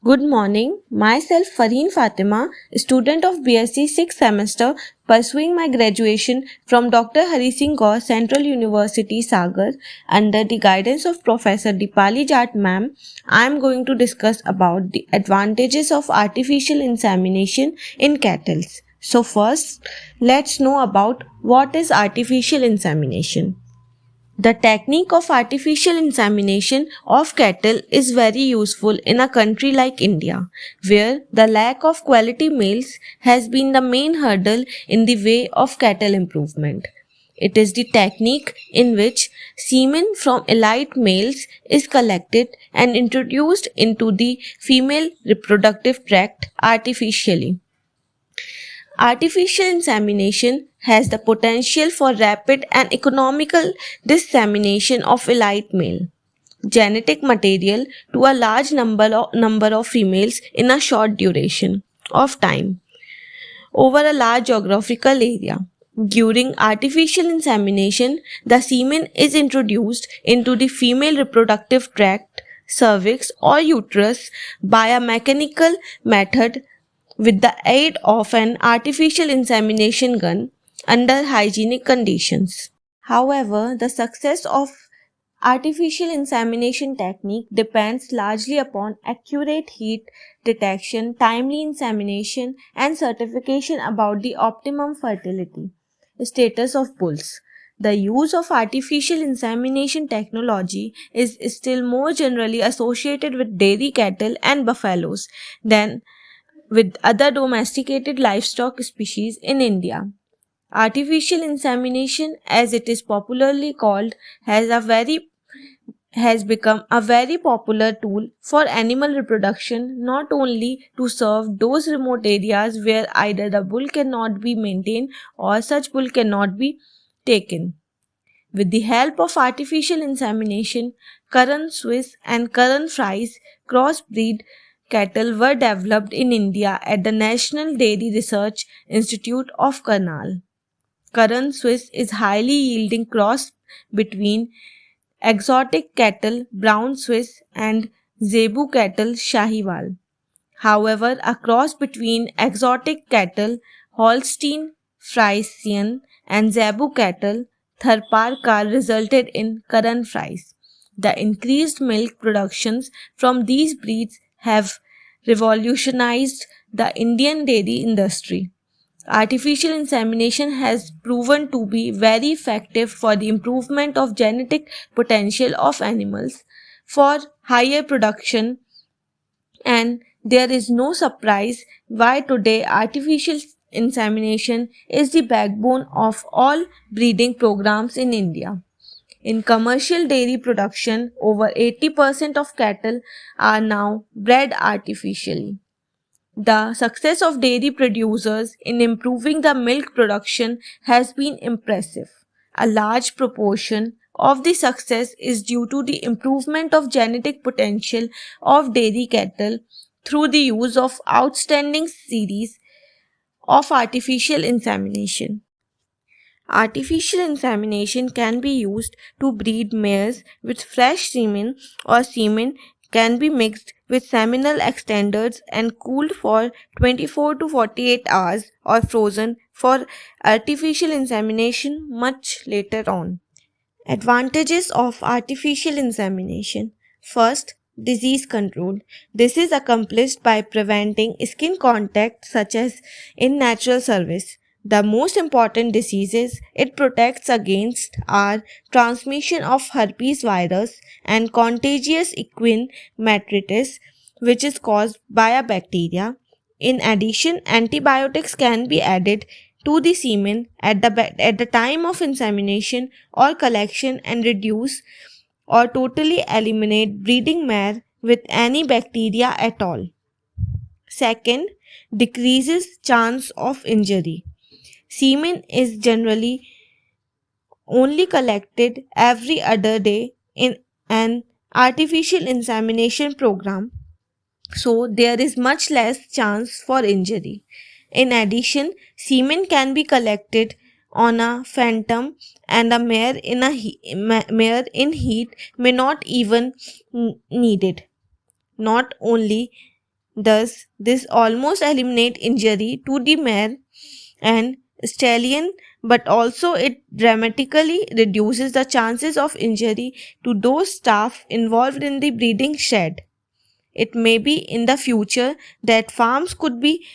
Good morning. Myself Farheen Fatima, student of BSc 6th semester, pursuing my graduation from Dr. Hari Singh Gaur Central University Sagar under the guidance of Professor Dipali Jat ma'am. I am going to discuss about the advantages of artificial insemination in cattle. So first, let's know about what is artificial insemination. The technique of artificial insemination of cattle is very useful in a country like India, where the lack of quality males has been the main hurdle in the way of cattle improvement. It is the technique in which semen from elite males is collected and introduced into the female reproductive tract artificially. Artificial insemination has the potential for rapid and economical dissemination of elite male genetic material to a large number of females in a short duration of time over a large geographical area. During artificial insemination, the semen is introduced into the female reproductive tract, cervix, or uterus by a mechanical method with the aid of an artificial insemination gun under hygienic conditions. However, the success of artificial insemination technique depends largely upon accurate heat detection, timely insemination, and certification about the optimum fertility status of bulls. The use of artificial insemination technology is still more generally associated with dairy cattle and buffaloes than with other domesticated livestock species in India. Artificial insemination, as it is popularly called, has become a very popular tool for animal reproduction, not only to serve those remote areas where either the bull cannot be maintained or such bull cannot be taken. With the help of artificial insemination, currant Swiss and currant Fries crossbreed cattle were developed in India at the National Dairy Research Institute of Karnal. Currant Swiss is highly yielding cross between exotic cattle Brown Swiss and Zebu cattle Shahiwal. However, a cross between exotic cattle Holstein Friesian and Zebu cattle Tharparkar resulted in currant fries. The increased milk productions from these breeds have revolutionized the Indian dairy industry. Artificial insemination has proven to be very effective for the improvement of genetic potential of animals for higher production, and there is no surprise why today artificial insemination is the backbone of all breeding programs in India. In commercial dairy production, over 80% of cattle are now bred artificially. The success of dairy producers in improving the milk production has been impressive. A large proportion of the success is due to the improvement of genetic potential of dairy cattle through the use of outstanding series of artificial insemination. Artificial insemination can be used to breed mares with fresh semen, or semen can be mixed with seminal extenders and cooled for 24 to 48 hours or frozen for artificial insemination much later on. Advantages of artificial insemination. First, disease control. This is accomplished by preventing skin contact such as in natural service. The most important diseases it protects against are transmission of herpes virus and contagious equine metritis, which is caused by a bacteria. In addition, antibiotics can be added to the semen at the time of insemination or collection and reduce or totally eliminate breeding mare with any bacteria at all. Second, decreases chance of injury. Semen is generally only collected every other day in an artificial insemination program, so there is much less chance for injury. In addition, semen can be collected on a phantom, and a mare in heat may not even needed. Not only Thus, this almost eliminates injury to the mare and stallion, but also it dramatically reduces the chances of injury to those staff involved in the breeding shed. It may be in the future that farms could be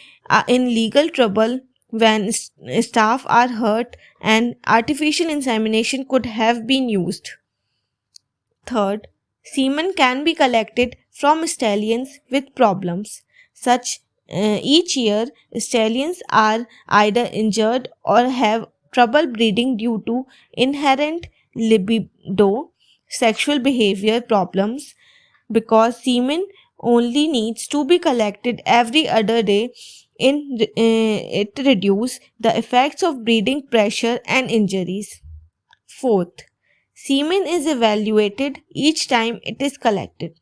in legal trouble when staff are hurt and artificial insemination could have been used. Third, semen can be collected from stallions with problems. Such each year, stallions are either injured or have trouble breeding due to inherent libido, sexual behavior problems, because semen only needs to be collected every other day it reduce the effects of breeding pressure and injuries. Fourth, semen is evaluated each time it is collected.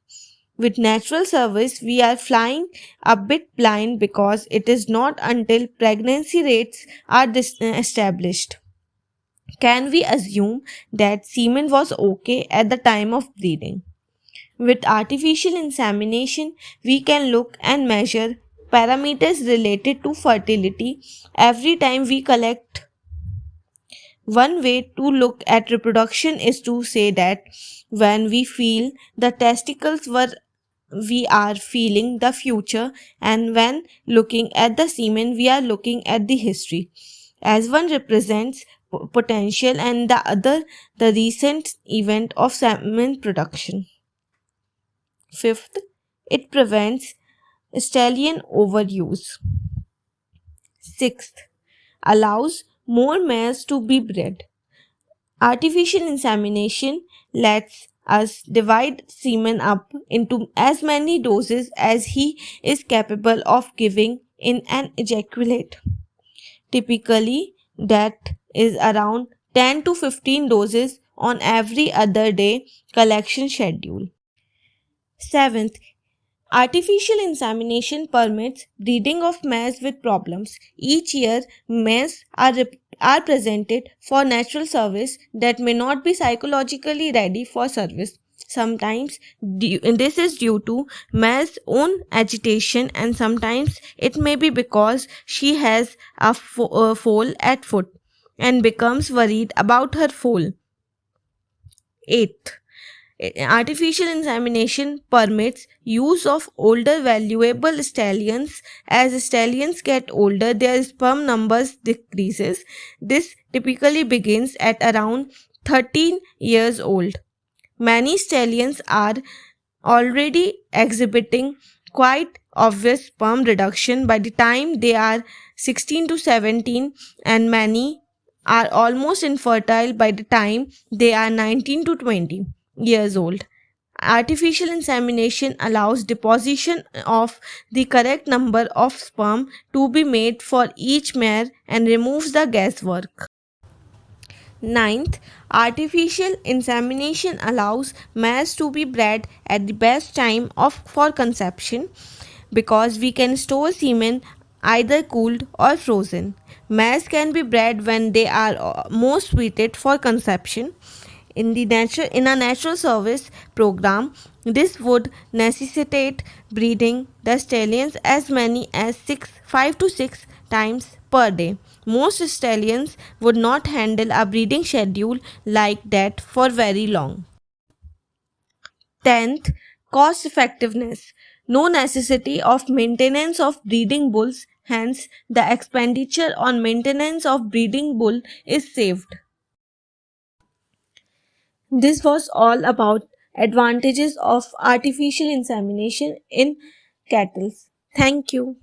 With natural service, we are flying a bit blind because it is not until pregnancy rates are established. Can we assume that semen was okay at the time of breeding? With artificial insemination, we can look and measure parameters related to fertility every time we collect. One way to look at reproduction is to say that when we feel the testicles were we are feeling the future, and when looking at the semen we are looking at the history, as one represents potential and the other the recent event of semen production. Fifth, it prevents stallion overuse. Sixth, allows more mares to be bred. Artificial insemination lets us divide semen up into as many doses as he is capable of giving in an ejaculate. Typically, that is around 10 to 15 doses on every other day collection schedule. Seventh, artificial insemination permits breeding of mares with problems. Each year, mares are presented for natural service that may not be psychologically ready for service. Sometimes this is due to mare's own agitation, and sometimes it may be because she has a foal at foot and becomes worried about her foal. Eighth, artificial insemination permits use of older valuable stallions. As stallions get older, their sperm numbers decreases. This typically begins at around 13 years old. Many stallions are already exhibiting quite obvious sperm reduction by the time they are 16 to 17, and many are almost infertile by the time they are 19 to 20 years old. Artificial insemination allows deposition of the correct number of sperm to be made for each mare and removes the guesswork. Ninth, artificial insemination allows mares to be bred at the best time for conception, because we can store semen either cooled or frozen. Mares can be bred when they are most suited for conception. In a natural service program, this would necessitate breeding the stallions as many as 5 to 6 times per day. Most stallions would not handle a breeding schedule like that for very long. 10th, cost effectiveness. No necessity of maintenance of breeding bulls, hence the expenditure on maintenance of breeding bull is saved. This was all about advantages of artificial insemination in cattle. Thank you.